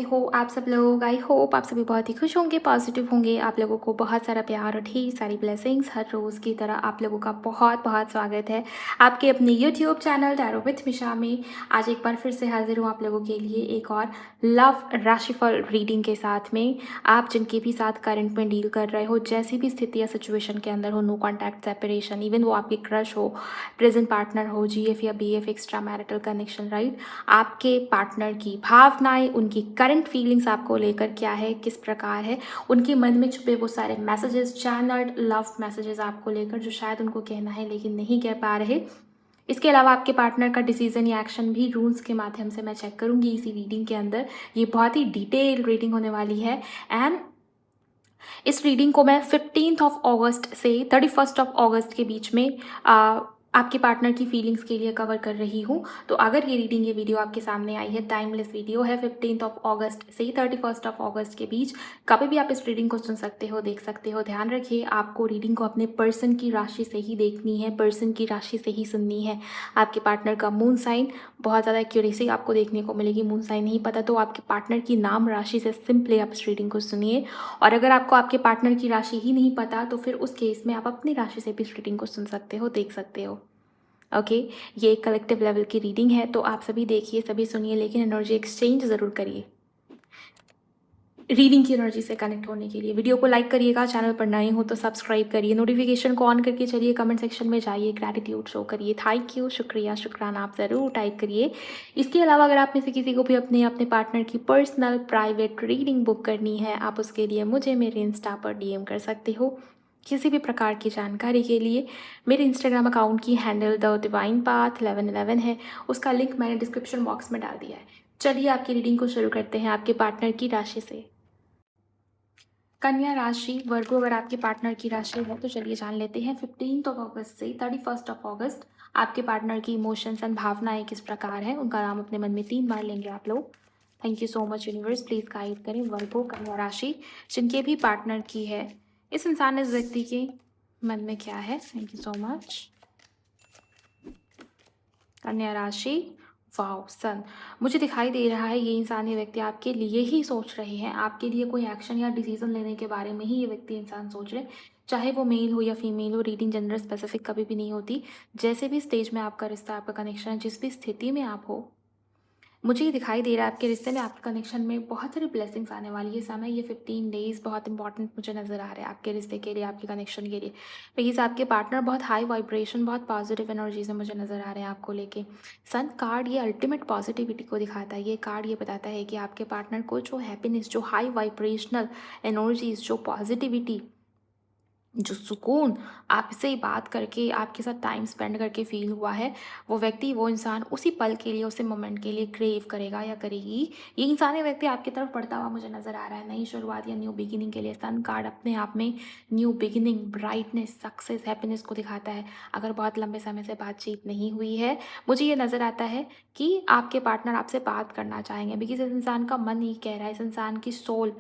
हो आप सब लोग? आई होप आप सभी बहुत ही खुश होंगे, पॉजिटिव होंगे। आप लोगों को बहुत सारा प्यार और ढेर सारी ब्लेसिंग्स। हर रोज़ की तरह आप लोगों का बहुत बहुत स्वागत है आपके अपने यूट्यूब चैनल टैरो विथ मिशा में। आज एक बार फिर से हाजिर हूँ आप लोगों के लिए एक और लव राशिफल रीडिंग के साथ में। आप जिनके भी साथ करंट में डील कर रहे हो, जैसी भी स्थिति या सिचुएशन के अंदर हो, नो कॉन्टैक्ट, सेपरेशन, इवन वो आपके क्रश हो, प्रेजेंट पार्टनर हो, जीएफ या BF, extra marital connection, right. आपके पार्टनर की भावनाएं, उनकी करंट फीलिंग्स आपको लेकर क्या है, किस प्रकार है, उनके मन में छुपे वो सारे मैसेजेस, चैनल्ड लव मैसेजेस आपको लेकर, जो शायद उनको कहना है लेकिन नहीं कह पा रहे। इसके अलावा आपके पार्टनर का डिसीजन या एक्शन भी रूल्स के माध्यम से मैं चेक करूंगी इसी रीडिंग के अंदर। ये बहुत ही डिटेल रीडिंग होने वाली है। एंड इस रीडिंग को मैं 15 से 31 के बीच में आपके पार्टनर की फीलिंग्स के लिए कवर कर रही हूँ। तो अगर ये रीडिंग, ये वीडियो आपके सामने आई है, टाइमलेस वीडियो है, 15 से 31 के बीच कभी भी आप इस रीडिंग को सुन सकते हो, देख सकते हो। ध्यान रखिए, आपको रीडिंग को अपने पर्सन की राशि से ही देखनी है, पर्सन की राशि से ही सुननी है। आपके पार्टनर का मून साइन बहुत ज़्यादा एक्यूरेसी आपको देखने को मिलेगी। मून साइन नहीं पता तो आपके पार्टनर की नाम राशि से सिंपली आप इस रीडिंग को सुनिए। और अगर आपको आपके पार्टनर की राशि ही नहीं पता तो फिर उस केस में आप अपनी राशि से भी इस रीडिंग को सुन सकते हो, देख सकते हो। ओके, ये एक कलेक्टिव लेवल की रीडिंग है, तो आप सभी देखिए, सभी सुनिए, लेकिन एनर्जी एक्सचेंज ज़रूर करिए रीडिंग की एनर्जी से कनेक्ट होने के लिए। वीडियो को लाइक करिएगा, चैनल पर नए हो तो सब्सक्राइब करिए, नोटिफिकेशन को ऑन करके चलिए, कमेंट सेक्शन में जाइए, ग्रैटिट्यूड शो करिए, थैंक यू, शुक्रिया, शुक्राना आप ज़रूर टाइप करिए। इसके अलावा अगर आप में से किसी को भी अपने अपने पार्टनर की पर्सनल प्राइवेट रीडिंग बुक करनी है, आप उसके लिए मुझे मेरे इंस्टा पर डीएम कर सकते हो। किसी भी प्रकार की जानकारी के लिए मेरे इंस्टाग्राम अकाउंट की हैंडल द डिवाइन पाथ 1111 है, उसका लिंक मैंने डिस्क्रिप्शन बॉक्स में डाल दिया है। चलिए आपकी रीडिंग को शुरू करते हैं आपके पार्टनर की राशि से। कन्या राशि, वर्गो अगर आपके पार्टनर की राशि है तो चलिए जान लेते हैं 15 से 31 आपके पार्टनर की इमोशंस एंड भावनाएं किस प्रकार है। उनका नाम अपने मन में 3 बार लेंगे आप लोग। Thank you so much universe, please guide करें वर्गो कन्या राशि जिनके भी पार्टनर की है, इस इंसान, इस व्यक्ति के मन में क्या है। Thank you so much. कन्या राशि, वाओ सन, मुझे दिखाई दे रहा है ये इंसान, ये व्यक्ति आपके लिए ही सोच रहे हैं, आपके लिए कोई एक्शन या डिसीजन लेने के बारे में ही ये व्यक्ति इंसान सोच रहे हैं। चाहे वो मेल हो या फीमेल हो, रीडिंग जेंडर स्पेसिफिक कभी भी नहीं होती। जैसे भी स्टेज में आपका रिश्ता, आपका कनेक्शन है, जिस भी स्थिति में आप हो, मुझे ये दिखाई दे रहा है आपके रिश्ते में, आपके कनेक्शन में बहुत सारी ब्लेसिंग्स आने वाली है। समय ये 15 डेज बहुत इंपॉर्टेंट मुझे नज़र आ रहा है आपके रिश्ते के लिए, आपके कनेक्शन के लिए। प्लीज़ आपके पार्टनर बहुत हाई वाइब्रेशन, बहुत पॉजिटिव एनर्जी से मुझे नज़र आ रहे हैं आपको लेके। सन कार्ड ये अल्टीमेट पॉजिटिविटी को दिखाता है। ये कार्ड ये बताता है कि आपके पार्टनर को जो हैप्पीनेस, जो हाई वाइब्रेशनल एनर्जीज, जो पॉजिटिविटी, जो सुकून आपसे बात करके, आपके साथ टाइम स्पेंड करके फील हुआ है, वो व्यक्ति, वो इंसान उसी पल के लिए, उसी मोमेंट के लिए क्रेव करेगा या करेगी। ये इंसान, ये व्यक्ति आपकी तरफ बढ़ता हुआ मुझे नज़र आ रहा है, नई शुरुआत या न्यू बिगिनिंग के लिए। सन कार्ड अपने आप में new beginning, brightness, success, happiness को दिखाता है। अगर बहुत लंबे समय से बातचीत नहीं हुई है, मुझे ये नज़र आता है कि आपके पार्टनर आपसे बात करना चाहेंगे, बिकॉज इस इंसान का मन ही कह रहा है, इस इंसान की सोल,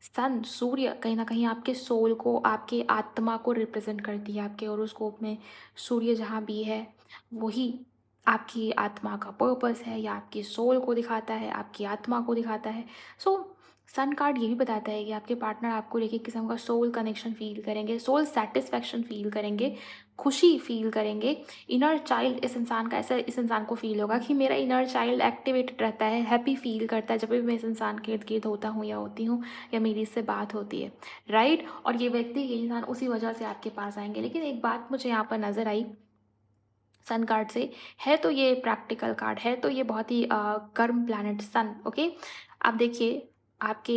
सन, सूर्य कहीं ना कहीं आपके सोल को, आपके आत्मा को रिप्रेजेंट करती है। आपके होरोस्कोप में सूर्य जहाँ भी है, वही आपकी आत्मा का पर्पस है, या आपकी सोल को दिखाता है, आपकी आत्मा को दिखाता है। सो सन कार्ड ये भी बताता है कि आपके पार्टनर आपको लेके किस्म का सोल कनेक्शन फील करेंगे, सोल सेटिस्फैक्शन फील करेंगे, खुशी फील करेंगे। इनर चाइल्ड इस इंसान का, ऐसा इस इंसान को फील होगा कि मेरा इनर चाइल्ड एक्टिवेटेड रहता है, हैप्पी फील करता है जब भी मैं इस इंसान के इर्द गिर्द होता हूँ या होती हूँ, या मेरी इससे बात होती है, राइट। और ये व्यक्ति, ये इंसान उसी वजह से आपके पास आएंगे। लेकिन एक बात मुझे यहाँ पर नज़र आई सन कार्ड से, है तो ये प्रैक्टिकल कार्ड है, तो ये बहुत ही कर्म प्लैनेट सन। ओके, आप देखिए आपके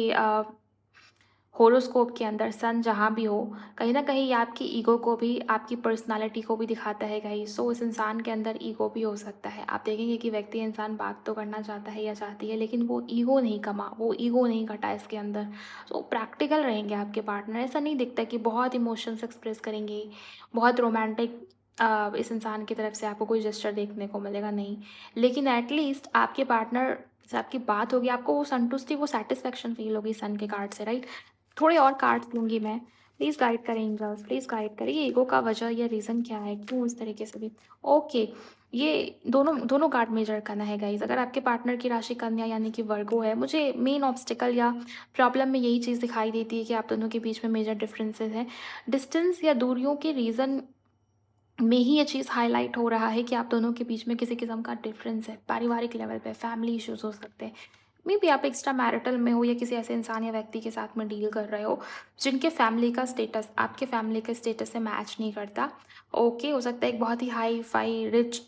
होरोस्कोप के अंदर सन जहाँ भी हो, कहीं ना कहीं ये आपकी ईगो को भी, आपकी पर्सनालिटी को भी दिखाता है गाइस। सो इस इंसान के अंदर ईगो भी हो सकता है। आप देखेंगे कि व्यक्ति, इंसान बात तो करना चाहता है या चाहती है, लेकिन वो ईगो नहीं कमा, वो ईगो नहीं घटा इसके अंदर। सो प्रैक्टिकल रहेंगे आपके पार्टनर। ऐसा नहीं दिखता कि बहुत इमोशंस एक्सप्रेस करेंगे, बहुत रोमांटिक इस इंसान की तरफ से आपको कोई जेस्चर देखने को मिलेगा, नहीं। लेकिन एटलीस्ट आपके पार्टनर से आपकी बात होगी, आपको वो संतुष्टि, वो सेटिस्फेक्शन फील होगी सन के कार्ड से, राइट। थोड़े और कार्ड्स लूँगी मैं, प्लीज़ गाइड करें एंजल्स, प्लीज़ गाइड करें, ये ईगो का वजह या रीज़न क्या है? क्यों इस तरीके से भी? ओके, ये दोनों दोनों कार्ड मेजर करना है गाइज़। अगर आपके पार्टनर की राशि कन्या यानी कि वर्गो है, मुझे मेन ऑब्स्टिकल या प्रॉब्लम में यही चीज़ दिखाई देती है कि आप दोनों के बीच में मेजर डिफरेंसेस हैं। डिस्टेंस या दूरियों के रीज़न में ही ये चीज़ हाईलाइट हो रहा है कि आप दोनों के बीच में किसी किस्म का डिफरेंस है। पारिवारिक लेवल पे फैमिली इश्यूज़ हो सकते हैं। मेबी आप एक्स्ट्रा मैरिटल में हो या किसी ऐसे इंसान या व्यक्ति के साथ में डील कर रहे हो, जिनके फैमिली का स्टेटस आपके फैमिली के स्टेटस से मैच नहीं करता। ओके, हो सकता है एक बहुत ही हाई-फाई रिच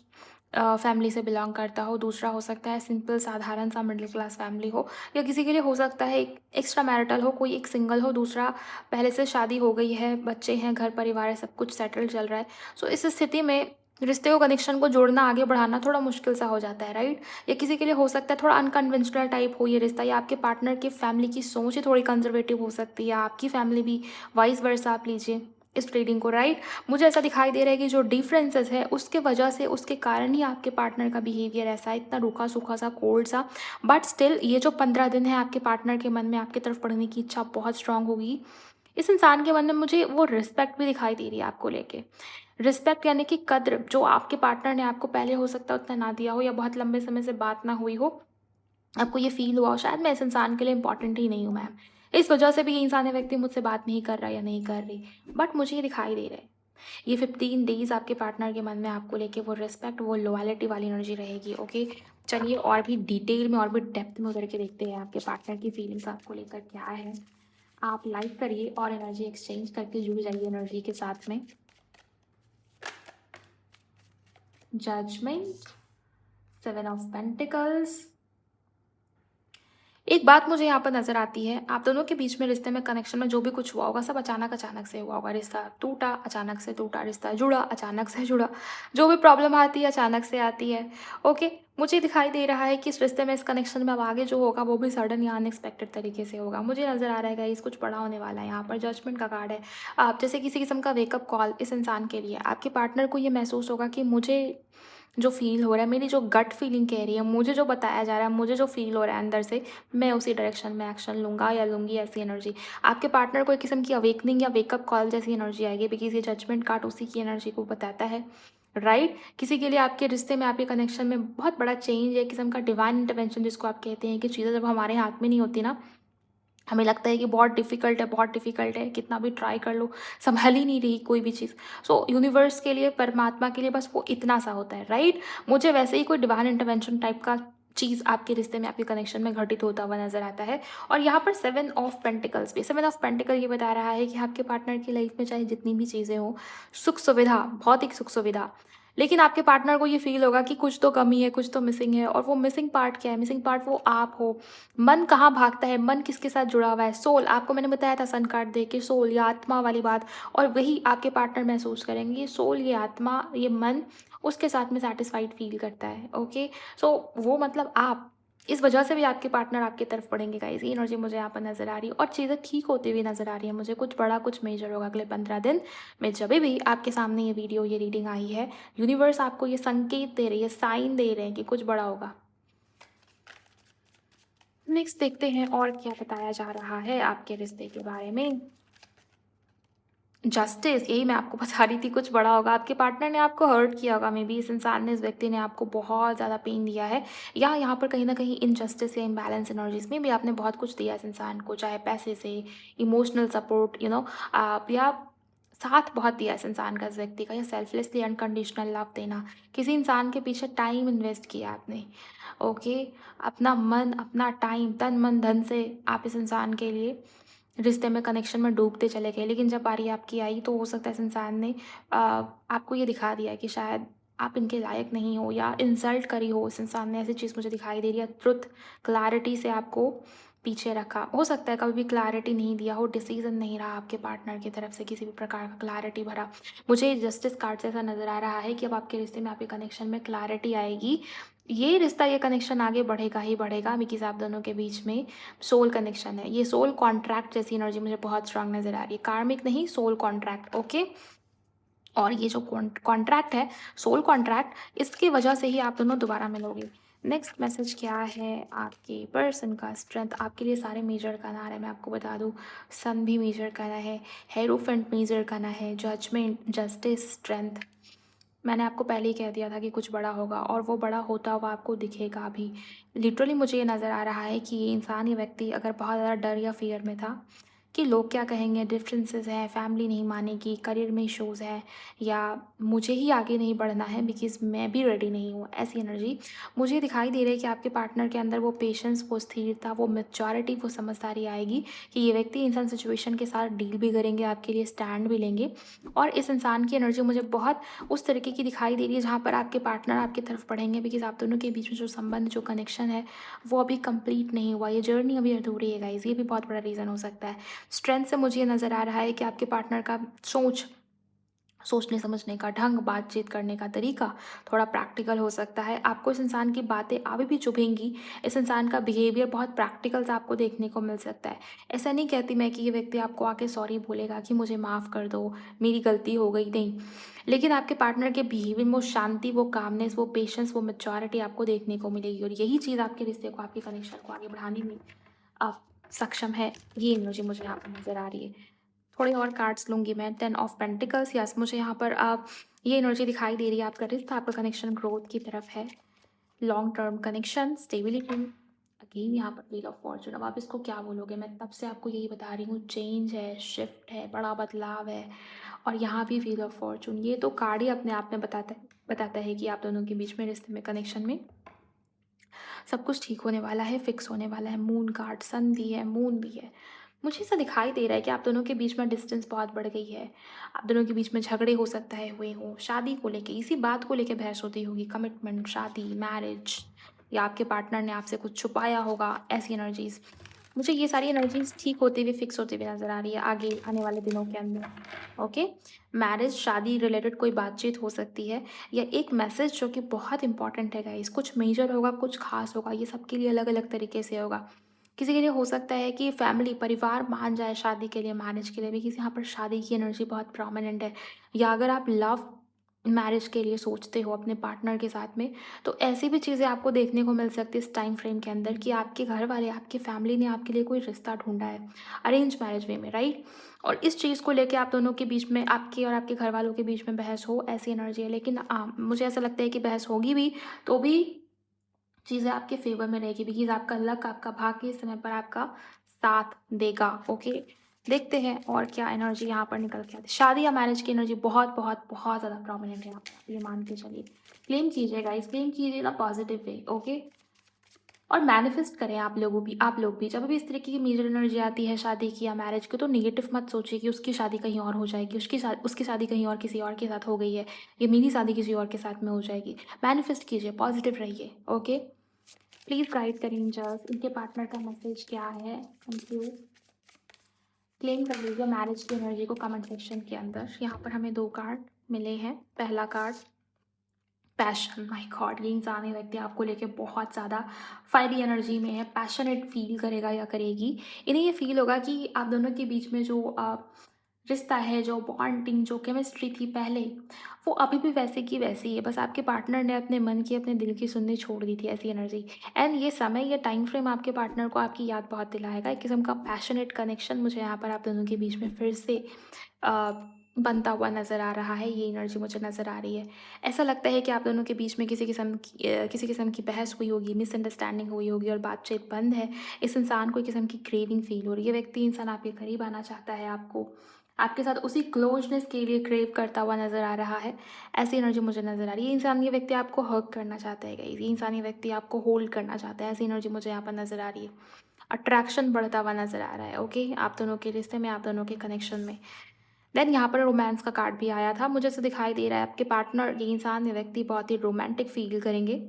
फैमिली से बिलॉन्ग करता हो, दूसरा हो सकता है सिंपल साधारण सा मिडिल क्लास फैमिली हो, या किसी के लिए हो सकता है एक एक्स्ट्रा मैरिटल हो, कोई एक सिंगल हो, दूसरा पहले से शादी हो गई है, बच्चे हैं, घर परिवार है, सब कुछ सेटल चल रहा है। सो इस स्थिति में रिश्ते को कनेक्शन को जोड़ना आगे बढ़ाना थोड़ा मुश्किल सा हो जाता है, राइट? या किसी के लिए हो सकता है थोड़ा अनकन्वेंशनल टाइप हो ये रिश्ता, या आपके पार्टनर की फैमिली की सोच ही थोड़ी कंजर्वेटिव हो सकती है, या आपकी फैमिली भी, वाइस वर्सा आप लीजिए इस रीडिंग को, राइट? मुझे ऐसा दिखाई दे रहा है कि जो डिफरेंसेस है उसके वजह से, उसके कारण ही आपके पार्टनर का बिहेवियर ऐसा है, इतना रूखा सूखा सा, कोल्ड सा। बट स्टिल ये जो 15 दिन है, आपके पार्टनर के मन में आपकी तरफ पढ़ने की इच्छा बहुत स्ट्रांग होगी। इस इंसान के मन में मुझे वो रिस्पेक्ट भी दिखाई दे रही है आपको लेके। रिस्पेक्ट यानी कि कद्र, जो आपके पार्टनर ने आपको पहले हो सकता है उतना ना दिया हो, या बहुत लंबे समय से बात ना हुई हो, आपको ये फ़ील हुआ हो शायद मैं इस इंसान के लिए इम्पोर्टेंट ही नहीं हूँ मैम। इस वजह से भी ये इंसान या व्यक्ति मुझसे बात नहीं कर रहा या नहीं कर रही। बट मुझे ये दिखाई दे रहा है, ये 15 डेज़ आपके पार्टनर के मन में आपको लेके वो रिस्पेक्ट, वो लॉयल्टी वाली एनर्जी रहेगी, ओके? चलिए और भी डिटेल में और भी डेप्थ में उतर के देखते हैं आपके पार्टनर की फीलिंग्स आपको लेकर क्या है। आप लाइक करिए और एनर्जी एक्सचेंज करके जुड़ जाइए एनर्जी के साथ में। Judgement, 7 of pentacles. एक बात मुझे यहाँ पर नज़र आती है, आप दोनों के बीच में रिश्ते में कनेक्शन में जो भी कुछ हुआ होगा सब अचानक-अचानक से हुआ होगा। रिश्ता टूटा, अचानक से टूटा, रिश्ता जुड़ा, अचानक से जुड़ा। जो भी प्रॉब्लम आती है अचानक से आती है। ओके, मुझे दिखाई दे रहा है कि इस रिश्ते में, इस कनेक्शन में अब आगे जो होगा वो भी सडन या अनएक्सपेक्टेड तरीके से होगा। मुझे नज़र आ रहा है गाइस कुछ बड़ा होने वाला है यहाँ पर, जजमेंट का कार्ड है। आप जैसे किसी किस्म का वेकअप कॉल इस इंसान के लिए। आपके पार्टनर को ये महसूस होगा कि मुझे जो फ़ील हो रहा है, मेरी जो गट फीलिंग कह रही है, मुझे जो बताया जा रहा है, मुझे जो फ़ील हो रहा है अंदर से, मैं उसी डायरेक्शन में एक्शन लूँगा या लूँगी, ऐसी एनर्जी। आपके पार्टनर को एक किस्म की अवेकनिंग या वेकअप कॉल जैसी एनर्जी आएगी, बिकॉज़ ये जजमेंट कार्ड उसी की एनर्जी को बताता है, राइट? किसी के लिए आपके रिश्ते में, आपके कनेक्शन में बहुत बड़ा चेंज, एक किस्म का डिवाइन इंटरवेंशन जिसको आप कहते हैं, कि चीज़ें जब हमारे हाथ में नहीं होती ना, हमें लगता है कि बहुत डिफ़िकल्ट है, कितना भी ट्राई कर लो, सँभल ही नहीं रही कोई भी चीज़। सो यूनिवर्स के लिए, परमात्मा के लिए बस वो इतना सा होता है, राइट? मुझे वैसे ही कोई डिवाइन इंटरवेंशन टाइप का चीज़ आपके रिश्ते में, आपके कनेक्शन में घटित होता हुआ नज़र आता है। और यहाँ पर 7 ऑफ पेंटिकल्स भी, 7 ऑफ पेंटिकल ये बता रहा है कि आपके पार्टनर की लाइफ़ में चाहे जितनी भी चीज़ें हों, सुख-सुविधा, भौतिक सुख-सुविधा, लेकिन आपके पार्टनर को ये फ़ील होगा कि कुछ तो कमी है, कुछ तो मिसिंग है, और वो मिसिंग पार्ट क्या है? मिसिंग पार्ट वो आप हो। मन कहाँ भागता है, मन किसके साथ जुड़ा हुआ है? सोल, आपको मैंने बताया था सन कार्ड देके, सोल या आत्मा वाली बात, और वही आपके पार्टनर महसूस करेंगे। ये सोल, ये आत्मा, ये मन उसके साथ में सैटिस्फाइड फ़ील करता है, ओके? सो वो मतलब आप, इस वजह से भी आपके पार्टनर आपकी तरफ पड़ेंगे गाइज़, ये एनर्जी मुझे यहाँ पर नज़र आ रही है, और चीज़ें ठीक होती हुई नज़र आ रही है मुझे। कुछ बड़ा, कुछ मेजर होगा अगले 15 दिन में। जभी भी आपके सामने ये वीडियो, ये रीडिंग आई है, यूनिवर्स आपको ये संकेत दे रही है, साइन दे रहे हैं कि कुछ बड़ा होगा। नेक्स्ट देखते हैं और क्या बताया जा रहा है आपके रिश्ते के बारे में। जस्टिस, यही मैं आपको बता रही थी, कुछ बड़ा होगा। आपके पार्टनर ने आपको हर्ट किया होगा, मे बी इस इंसान ने, इस व्यक्ति ने आपको बहुत ज़्यादा पेन दिया है, या यहाँ पर कहीं न कहीं इनजस्टिस या इम्बैलेंस एनर्जीज़ में भी आपने बहुत कुछ दिया इस इंसान को, चाहे पैसे से, इमोशनल सपोर्ट, या साथ बहुत दिया इस इंसान का, इस व्यक्ति का, या सेल्फलेसली अनकंडीशनल लव देना। किसी इंसान के पीछे टाइम इन्वेस्ट किया आपने, ओके? अपना मन, अपना टाइम, तन, मन, धन से आप इस इंसान के लिए रिश्ते में, कनेक्शन में डूबते चले गए, लेकिन जब बारी आपकी आई तो हो सकता है इस इंसान ने आपको ये दिखा दिया कि शायद आप इनके लायक नहीं हो, या इंसल्ट करी हो इस इंसान ने, ऐसी चीज़ मुझे दिखाई दे रही है। ट्रुथ, क्लैरिटी से आपको पीछे रखा। हो सकता है कभी भी क्लैरिटी नहीं दिया हो, डिसीजन नहीं रहा आपके पार्टनर की तरफ से किसी भी प्रकार का क्लैरिटी भरा। मुझे जस्टिस कार्ड से ऐसा नज़र आ रहा है कि अब आपके रिश्ते में, आपके कनेक्शन में क्लैरिटी आएगी। ये रिश्ता, ये कनेक्शन आगे बढ़ेगा ही बढ़ेगा, बिकॉज़ आप दोनों के बीच में सोल कनेक्शन है। ये सोल कॉन्ट्रैक्ट जैसी एनर्जी मुझे बहुत स्ट्रांग नज़र आ रही है। कार्मिक नहीं, सोल कॉन्ट्रैक्ट, ओके? और ये जो कॉन्ट्रैक्ट है, सोल कॉन्ट्रैक्ट, इसकी वजह से ही आप दोनों दोबारा मिलोगे। नेक्स्ट मैसेज क्या है आपके पर्सन का? स्ट्रेंथ आपके लिए सारे मेजर करना आ रहा है, मैं आपको बता दूँ। सन भी मेजर करना है, हेरोफेंट मेजर करना है, जजमेंट, जस्टिस, स्ट्रेंथ। मैंने आपको पहले ही कह दिया था कि कुछ बड़ा होगा और वो बड़ा होता हुआ आपको दिखेगा भी। लिटरली मुझे ये नज़र आ रहा है कि ये इंसान, ये व्यक्ति अगर बहुत ज़्यादा डर या फ़ियर में था कि लोग क्या कहेंगे, डिफरेंसेस हैं, फैमिली नहीं मानेगी, करियर में इश्यूज़ हैं, या मुझे ही आगे नहीं बढ़ना है बिकॉज़ मैं भी रेडी नहीं हूँ, ऐसी एनर्जी मुझे दिखाई दे रही है कि आपके पार्टनर के अंदर वो पेशेंस, वो स्थिरता, वो मैच्योरिटी, वो समझदारी आएगी कि ये व्यक्ति इंसान सिचुएशन के साथ डील भी करेंगे, आपके लिए स्टैंड भी लेंगे। और इस इंसान की एनर्जी मुझे बहुत उस तरीके की दिखाई दे रही है जहाँ पर आपके पार्टनर आपकी तरफ बढ़ेंगे बिकॉज़ आप दोनों के बीच में जो संबंध, जो कनेक्शन है, वो अभी कंप्लीट नहीं हुआ, ये जर्नी अभी अधूरी है गाइज़, ये भी बहुत बड़ा रीज़न हो सकता है। स्ट्रेंथ से मुझे ये नज़र आ रहा है कि आपके पार्टनर का सोचने समझने का ढंग, बातचीत करने का तरीका थोड़ा प्रैक्टिकल हो सकता है। आपको इस इंसान की बातें अभी भी चुभेंगी, इस इंसान का बिहेवियर बहुत प्रैक्टिकल सा आपको देखने को मिल सकता है। ऐसा नहीं कहती मैं कि ये व्यक्ति आपको आके सॉरी बोलेगा कि मुझे माफ़ कर दो, मेरी गलती हो गई, नहीं। लेकिन आपके पार्टनर के बिहेवियर में वो शांति, वो कामनेस, वो पेशेंस, वो मैच्योरिटी आपको देखने को मिलेगी और यही चीज़ आपके रिश्ते को, आपके कनेक्शन को आगे बढ़ाने में सक्षम है। ये एनर्जी मुझे यहाँ पर नज़र आ रही है। थोड़े और कार्ड्स लूँगी मैं। 10 ऑफ पेंटिकल्स, यस, मुझे यहाँ पर ये एनर्जी दिखाई दे रही है, आपका रिश्ता, आपका कनेक्शन ग्रोथ की तरफ है। Long term connection, stability. Again यहाँ पर व्हील ऑफ फॉर्च्यून। अब आप इसको क्या बोलोगे? मैं तब से आपको यही बता रही हूँ, चेंज है, शिफ्ट है, बड़ा बदलाव है। और यहाँ भी व्हील ऑफ फॉर्च्यून, ये तो कार्ड ही अपने आप में बताता है कि आप दोनों के बीच में, रिश्ते में, कनेक्शन में सब कुछ ठीक होने वाला है, फिक्स होने वाला है। मून कार्ड, सन भी है, मून भी है। मुझे ऐसा दिखाई दे रहा है कि आप दोनों के बीच में डिस्टेंस बहुत बढ़ गई है। आप दोनों के बीच में झगड़े हो सकता है हुए हों, शादी को लेके, इसी बात को लेके बहस होती होगी, कमिटमेंट, शादी, मैरिज, या आपके पार्टनर ने आपसे कुछ छुपाया होगा, ऐसी एनर्जीज़। मुझे ये सारी एनर्जीज़ ठीक होते हुए, फिक्स होते हुए नज़र आ रही है आगे आने वाले दिनों के अंदर। ओके? मैरिज, शादी रिलेटेड कोई बातचीत हो सकती है, या एक मैसेज जो कि बहुत इंपॉर्टेंट है गाइस, कुछ मेजर होगा, कुछ खास होगा, ये सबके लिए अलग अलग तरीके से होगा। किसी के लिए हो सकता है कि फैमिली, परिवार मान जाए शादी के लिए, मैरिज के लिए भी, किसी यहाँ पर शादी की एनर्जी बहुत प्रोमिनेंट है। या अगर आप लव मैरिज के लिए सोचते हो अपने पार्टनर के साथ में, तो ऐसी भी चीज़ें आपको देखने को मिल सकती है इस टाइम फ्रेम के अंदर कि आपके घर वाले, आपकी फैमिली ने आपके लिए कोई रिश्ता ढूंढा है, अरेंज मैरिज वे में, राइट? और इस चीज़ को लेके आप दोनों के बीच में, आपके और आपके घर वालों के बीच में बहस हो, ऐसी एनर्जी है। लेकिन मुझे ऐसा लगता है कि बहस होगी भी तो भी चीज़ें आपके फ़ेवर में रहेगी बिकॉज़ आपका लक, आपका भाग्य इस समय पर आपका साथ देगा। ओके? देखते हैं और क्या एनर्जी यहाँ पर निकल के आती है। शादी या मैरिज की एनर्जी बहुत, बहुत, बहुत ज़्यादा प्रोमिनेंट है यहाँ पर, आप ये मान के चलिए। क्लेम कीजिए गाइज़, क्लेम कीजिए इन अ पॉज़िटिव वे, ओके? और मैनिफेस्ट करें आप लोग भी जब भी इस तरीके की मेजर एनर्जी आती है शादी की या मैरिज की, तो नेगेटिव मत सोचिए कि उसकी शादी कहीं और हो जाएगी, उसकी शादी कहीं और किसी और के साथ हो गई है, या मेरी शादी किसी और के साथ में हो जाएगी। मैनिफेस्ट कीजिए, पॉजिटिव रहिए, ओके? प्लीज़ गाइड करें एंजल्स, इनके पार्टनर का मैसेज क्या है? Thank you. क्लेम कर लीजिए मैरिज की एनर्जी को कमेंट सेक्शन के अंदर। यहाँ पर हमें 2 कार्ड मिले हैं। पहला कार्ड पैशन, माय गॉड, ये इंसान, ये व्यक्ति आपको लेके बहुत ज़्यादा फायरी एनर्जी में है, पैशनेट फील करेगा या करेगी। इन्हें ये फील होगा कि आप दोनों के बीच में जो रिश्ता है, जो बॉन्डिंग, जो केमिस्ट्री थी पहले, वो अभी भी वैसे की वैसी ही है। बस आपके पार्टनर ने अपने मन की, अपने दिल की सुननी छोड़ दी थी, ऐसी एनर्जी। एंड ये समय, ये टाइम फ्रेम आपके पार्टनर को आपकी याद बहुत दिलाएगा। एक किस्म का पैशनेट कनेक्शन मुझे यहाँ पर आप दोनों के बीच में फिर से अ, बनता हुआ नज़र आ रहा है, ये एनर्जी मुझे नज़र आ रही है। ऐसा लगता है कि आप दोनों के बीच में किसी किस्म की बहस हुई होगी, मिसअंडरस्टैंडिंग हुई होगी और बातचीत बंद है। इस इंसान को एक किस्म की क्रेविंग फ़ील हो रही है। ये व्यक्ति, इंसान आपके करीब आना चाहता है, आपको आपके साथ उसी क्लोज़नेस के लिए क्रेव करता हुआ नज़र आ रहा है। ऐसी एनर्जी मुझे नज़र आ रही है। ये इंसान, ये व्यक्ति आपको हग करना चाहता है गाइज़। ये इंसान, ये व्यक्ति आपको होल्ड करना चाहता है। ऐसी एनर्जी मुझे यहाँ पर नज़र आ रही है। अट्रैक्शन बढ़ता हुआ नज़र आ रहा है, ओके? आप दोनों के रिश्ते में, आप दोनों के कनेक्शन में। देन यहाँ पर रोमांस का कार्ड भी आया था। मुझे ऐसा दिखाई दे रहा है आपके पार्टनर, ये इंसान, ये व्यक्ति बहुत ही रोमांटिक फ़ील करेंगे।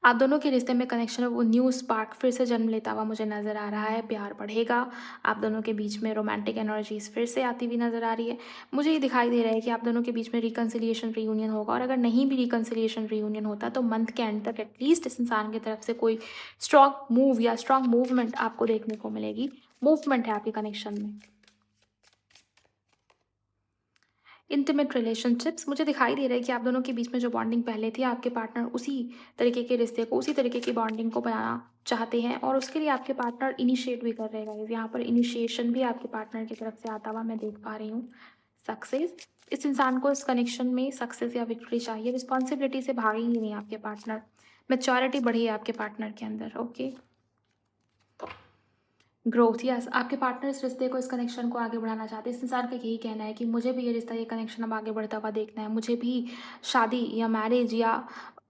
आप दोनों के रिश्ते में कनेक्शन है, वो न्यू स्पार्क फिर से जन्म लेता हुआ मुझे नज़र आ रहा है। प्यार बढ़ेगा, आप दोनों के बीच में रोमांटिक एनर्जीज़ फिर से आती हुई नज़र आ रही है। मुझे ये दिखाई दे रहा है कि आप दोनों के बीच में रिकन्सिलिएशन, रियूनियन होगा, और अगर नहीं भी रिकन्सिलिएशन, रियूनियन होता तो मंथ के एंड तक एटलीस्ट इस इंसान की तरफ से कोई स्ट्रॉन्ग मूव या स्ट्रॉन्ग मूवमेंट आपको देखने को मिलेगी। मूवमेंट है आपके कनेक्शन में। इंटीमेट रिलेशनशिप्स मुझे दिखाई दे रहा है कि आप दोनों के बीच में जो बॉन्डिंग पहले थी, आपके पार्टनर उसी तरीके के रिश्ते को, उसी तरीके की बॉन्डिंग को बनाना चाहते हैं और उसके लिए आपके पार्टनर इनिशिएट भी कर रहे हैं गाइस। यहाँ पर इनिशिएशन भी आपके पार्टनर की तरफ से आता हुआ मैं देख पा रही हूँ। सक्सेस, इस इंसान को इस कनेक्शन में सक्सेस या विक्ट्री चाहिए, रिस्पॉन्सिबिलिटी से भागेंगे नहीं आपके पार्टनर। मैच्योरिटी बढ़ी है आपके पार्टनर के अंदर। ओके, ग्रोथ, यस, आपके पार्टनर इस रिश्ते को, इस कनेक्शन को आगे बढ़ाना चाहते हैं। इस इंसान का यही कहना है कि मुझे भी ये रिश्ता, ये कनेक्शन अब आगे बढ़ता हुआ देखना है। मुझे भी शादी या मैरिज या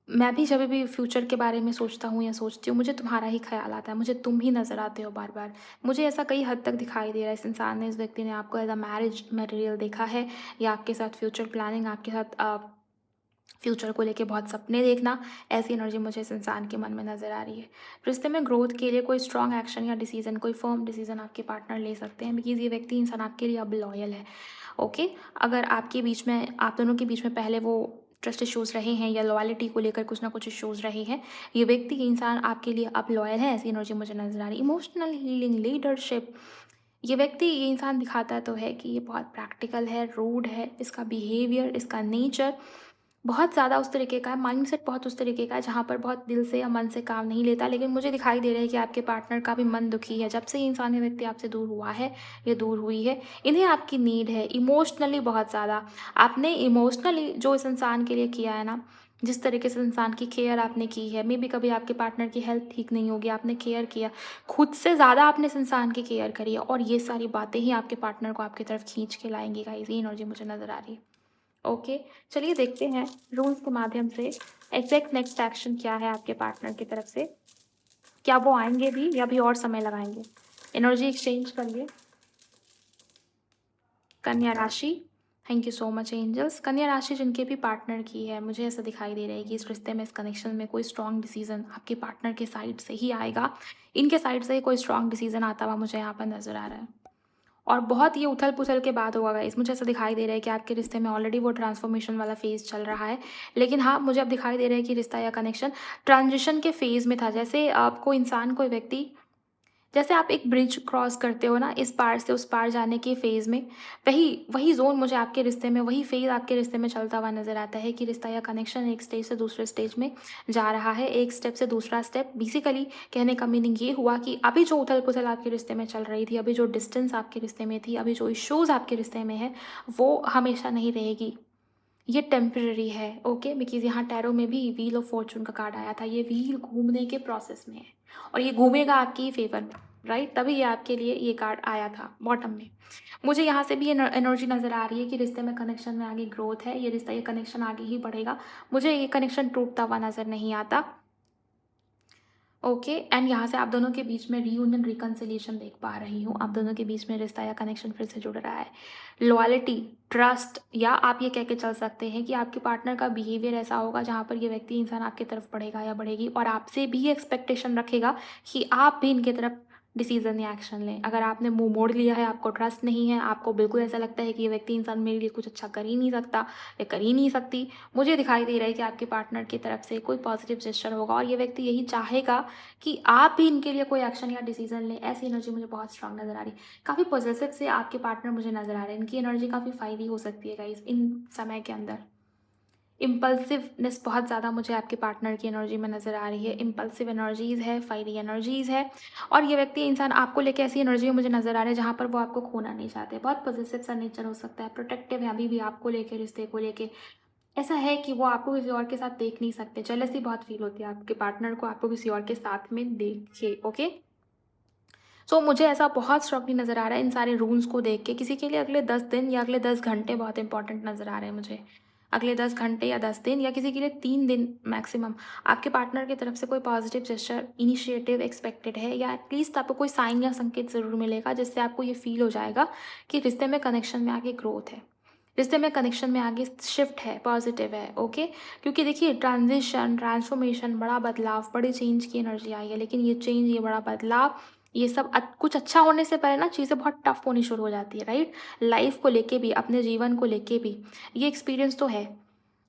मैं भी जब भी फ्यूचर के बारे में सोचता हूँ या सोचती हूँ, मुझे तुम्हारा ही ख्याल आता है, मुझे तुम ही नज़र आते हो बार बार। मुझे ऐसा कई हद तक दिखाई दे रहा है, इस इंसान ने, इस व्यक्ति ने आपको एज अ मैरिज मटेरियल देखा है या आपके साथ फ्यूचर प्लानिंग, आपके साथ फ्यूचर को लेके बहुत सपने देखना, ऐसी एनर्जी मुझे इस इंसान के मन में नज़र आ रही है। रिश्ते में ग्रोथ के लिए कोई स्ट्रॉन्ग एक्शन या डिसीजन, कोई फर्म डिसीजन आपके पार्टनर ले सकते हैं, बिकॉज़ ये व्यक्ति, इंसान आपके लिए अब लॉयल है। ओके, अगर आपके बीच में, आप दोनों के बीच में पहले वो ट्रस्ट इश्यूज़ रहे हैं या लॉयल्टी को लेकर कुछ ना कुछ इश्यूज़ रहे हैं, ये व्यक्ति, ये इंसान आपके लिए अब लॉयल है, ऐसी एनर्जी मुझे नज़र आ रही है। इमोशनल हीलिंग, लीडरशिप, ये व्यक्ति, ये इंसान दिखाता तो है कि ये बहुत प्रैक्टिकल है, रूड है, इसका बिहेवियर, इसका नेचर बहुत ज़्यादा उस तरीके का है, माइंडसेट बहुत उस तरीके का है जहाँ पर बहुत दिल से या मन से काम नहीं लेता। लेकिन मुझे दिखाई दे रहा है कि आपके पार्टनर का भी मन दुखी है। जब से ये इंसान, ये व्यक्ति आपसे दूर हुआ है, ये दूर हुई है, इन्हें आपकी नीड है इमोशनली बहुत ज़्यादा। आपने इमोशनली जो इस इंसान के लिए किया है ना, जिस तरीके से इंसान की केयर आपने की है, मे बी कभी आपके पार्टनर की हेल्थ ठीक नहीं होगी, आपने केयर किया, खुद से ज़्यादा आपने इस इंसान की केयर करी है, और ये सारी बातें ही आपके पार्टनर को आपकी तरफ खींच के लाएंगी गाइस। ये एनर्जी मुझे नज़र आ रही है। ओके, चलिए देखते हैं रूल्स के माध्यम से एग्जैक्ट नेक्स्ट एक्शन क्या है आपके पार्टनर की तरफ से। क्या वो आएंगे भी या भी और समय लगाएंगे? एनर्जी एक्सचेंज करिए। कन्या राशि, thank you so much angels. कन्या राशि जिनके भी पार्टनर की है, मुझे ऐसा दिखाई दे रहा है कि इस रिश्ते में, इस कनेक्शन में कोई स्ट्रॉन्ग डिसीजन आपके पार्टनर के साइड से ही आएगा। इनके साइड से ही कोई स्ट्रॉन्ग डिसीजन आता हुआ मुझे यहाँ पर नज़र आ रहा है, और बहुत ये उथल-पुथल के बाद होगा गाइस। मुझे ऐसा दिखाई दे रहा है कि आपके रिश्ते में ऑलरेडी वो ट्रांसफॉर्मेशन वाला फ़ेज़ चल रहा है। लेकिन हाँ, मुझे अब दिखाई दे रहा है कि रिश्ता या कनेक्शन ट्रांज़िशन के फ़ेज़ में था। जैसे आपको इंसान, कोई व्यक्ति, जैसे आप एक ब्रिज क्रॉस करते हो ना, इस पार से उस पार जाने के फ़ेज़ में, वही वही ज़ोन मुझे आपके रिश्ते में, वही फ़ेज़ आपके रिश्ते में चलता हुआ नज़र आता है कि रिश्ता या कनेक्शन एक स्टेज से दूसरे स्टेज में जा रहा है, एक स्टेप से दूसरा स्टेप। बेसिकली कहने का मीनिंग ये हुआ कि अभी जो उथल-पुथल आपके रिश्ते में चल रही थी, अभी जो डिस्टेंस आपके रिश्ते में थी, अभी जो इश्यूज़ आपके रिश्ते में है, वो हमेशा नहीं रहेगी। ये टेम्परेरी है। ओके, बिकॉज़ यहाँ टैरो में भी व्हील ऑफ फॉर्च्यून का कार्ड आया था। ये व्हील घूमने के प्रोसेस में है और ये घूमेगा आपके ही फेवर में, राइट? तभी ये आपके लिए ये कार्ड आया था बॉटम में। मुझे यहाँ से भी एनर्जी नज़र आ रही है कि रिश्ते में, कनेक्शन में आगे ग्रोथ है। ये रिश्ता, ये कनेक्शन आगे ही बढ़ेगा। मुझे ये कनेक्शन टूटता हुआ नज़र नहीं आता। ओके, एंड यहाँ से आप दोनों के बीच में रीयूनियन, रिकन्सिलिएशन देख पा रही हूँ। आप दोनों के बीच में रिश्ता या कनेक्शन फिर से जुड़ रहा है। लॉयल्टी, ट्रस्ट, या आप ये कह के चल सकते हैं कि आपके पार्टनर का बिहेवियर ऐसा होगा जहाँ पर ये व्यक्ति, इंसान आपकी तरफ बढ़ेगा या बढ़ेगी और आपसे भी एक्सपेक्टेशन रखेगा कि आप भी इनकी तरफ डिसीजन या एक्शन लें। अगर आपने मुंह मोड़ लिया है, आपको ट्रस्ट नहीं है, आपको बिल्कुल ऐसा लगता है कि ये व्यक्ति, इंसान मेरे लिए कुछ अच्छा कर ही नहीं सकता या कर ही नहीं सकती, मुझे दिखाई दे रहा है कि आपके पार्टनर की तरफ से कोई पॉजिटिव जेस्चर होगा और ये व्यक्ति यही चाहेगा कि आप भी इनके लिए कोई एक्शन या डिसीजन लें। ऐसी एनर्जी मुझे बहुत स्ट्रांग नज़र आ रही है। काफ़ी पॉजिटिव से आपके पार्टनर मुझे नज़र आ रहे हैं। इनकी एनर्जी काफ़ी फायरी हो सकती है गाइस इन समय के अंदर। इम्पल्सिवनेस बहुत ज़्यादा मुझे आपके पार्टनर की एनर्जी में नज़र आ रही है। इम्पल्सिव एनर्जीज़ है, फायरी एनर्जीज़ है, और ये व्यक्ति, इंसान आपको लेके ऐसी एनर्जी में मुझे नज़र आ रहा है जहाँ पर वो आपको खोना नहीं चाहते। बहुत पॉजिटिव सा नेचर हो सकता है, प्रोटेक्टिव है अभी भी आपको लेके, रिश्ते को लेके। ऐसा है कि वो आपको किसी और के साथ देख नहीं सकते। जेलसी बहुत फील होती है आपके पार्टनर को आपको किसी और के साथ में देखे। ओके, सो मुझे ऐसा बहुत स्ट्रांगली नज़र आ रहा है इन सारे रूल्स को देख के। किसी के लिए अगले 10 दिन या अगले 10 घंटे बहुत इंपॉर्टेंट नज़र आ रहे हैं मुझे। अगले 10 घंटे या 10 दिन, या किसी के लिए 3 दिन मैक्सिमम, आपके पार्टनर की तरफ से कोई पॉजिटिव जेस्चर, इनिशिएटिव एक्सपेक्टेड है, या एटलीस्ट आपको कोई साइन या संकेत ज़रूर मिलेगा जिससे आपको ये फील हो जाएगा कि रिश्ते में, कनेक्शन में आगे ग्रोथ है, रिश्ते में, कनेक्शन में आगे शिफ्ट है, पॉजिटिव है। ओके, क्योंकि देखिए, ट्रांजिशन, ट्रांसफॉर्मेशन, बड़ा बदलाव, बड़े चेंज की एनर्जी आई है, लेकिन ये चेंज, ये बड़ा बदलाव, ये सब कुछ अच्छा होने से पहले ना चीज़ें बहुत टफ होनी शुरू हो जाती है, राइट? लाइफ को लेके भी, अपने जीवन को लेके भी, ये एक्सपीरियंस तो है।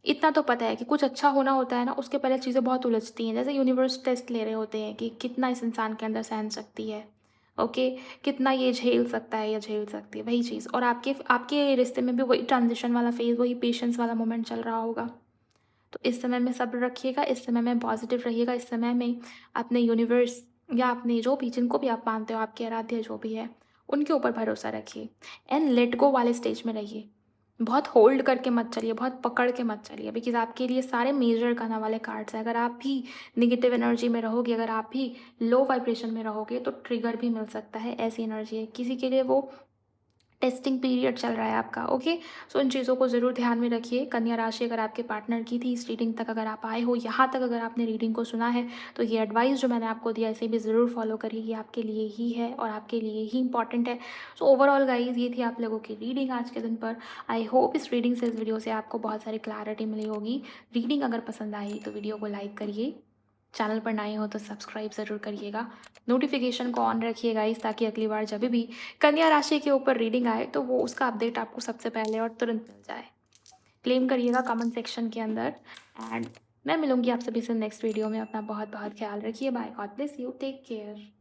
इतना तो पता है कि कुछ अच्छा होना होता है ना, उसके पहले चीज़ें बहुत उलझती हैं। जैसे यूनिवर्स टेस्ट ले रहे होते हैं कि कितना इस इंसान के अंदर सहन शक्ति है। ओके, कितना ये झेल सकता है या झेल सकती है, वही चीज़। और आपके आपके रिश्ते में भी वही ट्रांज़िशन वाला फ़ेज़, वही पेशेंस वाला मोमेंट चल रहा होगा। तो इस समय में सब्र रखिएगा, इस समय में पॉज़िटिव रहिएगा, इस समय में अपने यूनिवर्स या अपने जो भी जिनको भी आप मानते हो, आपके आराध्य जो भी है, उनके ऊपर भरोसा रखिए एंड लेट गो वाले स्टेज में रहिए। बहुत होल्ड करके मत चलिए, बहुत पकड़ के मत चलिए, बिकॉज़ आपके लिए सारे मेजर करने वाले कार्ड्स हैं। अगर आप भी नेगेटिव एनर्जी में रहोगे, अगर आप भी लो वाइब्रेशन में रहोगे, तो ट्रिगर भी मिल सकता है, ऐसी एनर्जी है। किसी के लिए वो टेस्टिंग पीरियड चल रहा है आपका, ओके। सो इन चीज़ों को ज़रूर ध्यान में रखिए। कन्या राशि अगर आपके पार्टनर की थी, इस रीडिंग तक अगर आप आए हो, यहाँ तक अगर आपने रीडिंग को सुना है, तो ये एडवाइस जो मैंने आपको दिया, इसे भी ज़रूर फॉलो करिए। ये आपके लिए ही है और आपके लिए ही इंपॉर्टेंट है। सो ओवरऑल गाइज, ये थी आप लोगों की रीडिंग आज के दिन पर। आई होप इस रीडिंग से, इस वीडियो से आपको बहुत सारी क्लैरिटी मिली होगी। रीडिंग अगर पसंद आई तो वीडियो को लाइक करिए, चैनल पर नए हो तो सब्सक्राइब ज़रूर करिएगा, नोटिफिकेशन को ऑन रखिएगा इस, ताकि अगली बार जब भी कन्या राशि के ऊपर रीडिंग आए तो वो उसका अपडेट आपको सबसे पहले और तुरंत मिल जाए। क्लेम करिएगा कमेंट सेक्शन के अंदर। एंड मैं मिलूंगी आप सभी से नेक्स्ट वीडियो में। अपना बहुत बहुत ख्याल रखिए। Bye, God bless you, take care.